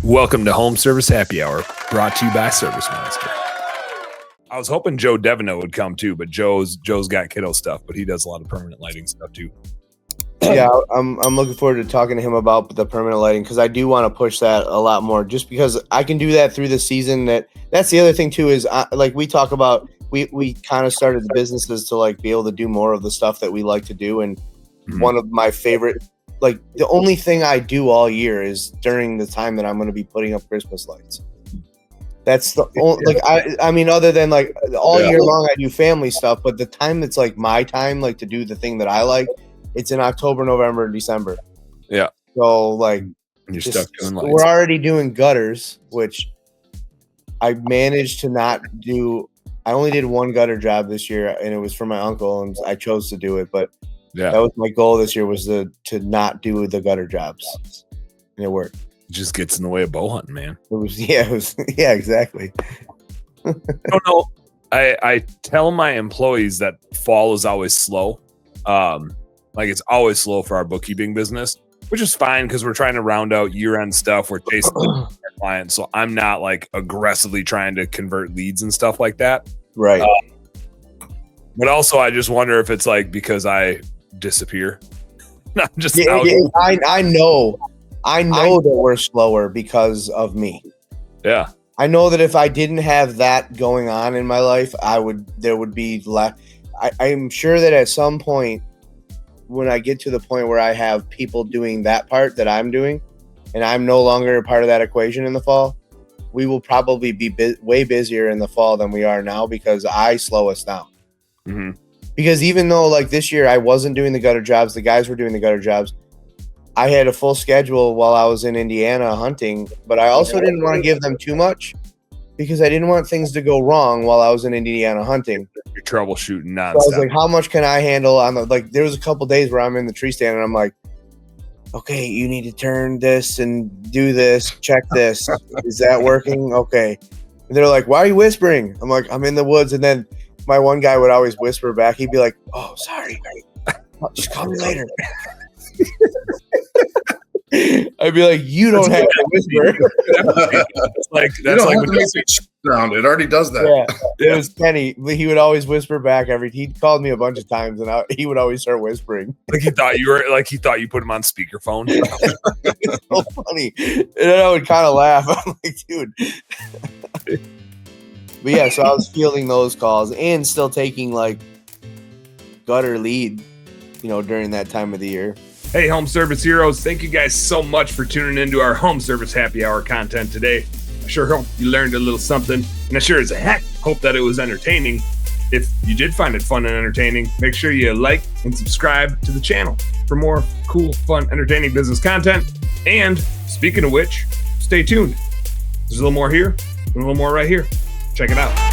Welcome to Home Service Happy Hour, brought to you by Service Monster. I was hoping Joe Devono would come too, but Joe's got kiddo stuff, but he does a lot of permanent lighting stuff too. Yeah, I'm looking forward to talking to him about the permanent lighting because I do want to push that a lot more. Just because I can do that through the season. That's the other thing too is like we talk about. We kind of started the businesses to like be able to do more of the stuff that we like to do, and one of my favorite. Like the only thing I do all year is during the time that I'm going to be putting up Christmas lights. That's the only, like, I mean, other than like all year long, I do family stuff, but the time that's like my time, like to do the thing that I like, it's in October, November, and December. Yeah. So like, you're stuck doing lights. We're already doing gutters, which I managed to not do. I only did one gutter job this year, and it was for my uncle, and I chose to do it, but. Yeah, that was my goal this year was to not do the gutter jobs, and it worked. It just gets in the way of bow hunting, man. It was yeah, exactly. I don't know. I tell my employees that fall is always slow. Like it's always slow for our bookkeeping business, which is fine because we're trying to round out year-end stuff. We're chasing our clients, so I'm not like aggressively trying to convert leads and stuff like that. Right. But also, I just wonder if it's like because I disappear. Not just I know that we're slower because of me. Yeah. I know that if I didn't have that going on in my life, there would be less. I'm sure that at some point when I get to the point where I have people doing that part that I'm doing and I'm no longer a part of that equation in the fall, we will probably be way busier in the fall than we are now because I slow us down. Mm-hmm. Because even though like this year I wasn't doing the gutter jobs, the guys were doing the gutter jobs. I had a full schedule while I was in Indiana hunting, but I also didn't want to give them too much because I didn't want things to go wrong while I was in Indiana hunting. You're troubleshooting nonstop. So I was like, how much can I handle on the like? There was a couple days where I'm in the tree stand and I'm like, okay, you need to turn this and do this, check this. Is that working? Okay. And they're like, why are you whispering? I'm like, I'm in the woods, and then. My one guy would always whisper back. He'd be like, "Oh, sorry. Just call me later." I'd be like, "You don't have to whisper." That's like when you sound. It already does that. Yeah, it was Kenny. He would always whisper back he called me a bunch of times, and he would always start whispering. Like he thought you put him on speakerphone. It's so funny, and then I would kind of laugh. I'm like, dude. But yeah, so I was fielding those calls and still taking like gutter lead, during that time of the year. Hey, Home Service Heroes, thank you guys so much for tuning into our Home Service Happy Hour content today. I sure hope you learned a little something, and I sure as heck hope that it was entertaining. If you did find it fun and entertaining, make sure you like and subscribe to the channel for more cool, fun, entertaining business content. And speaking of which, stay tuned. There's a little more here and a little more right here. Check it out.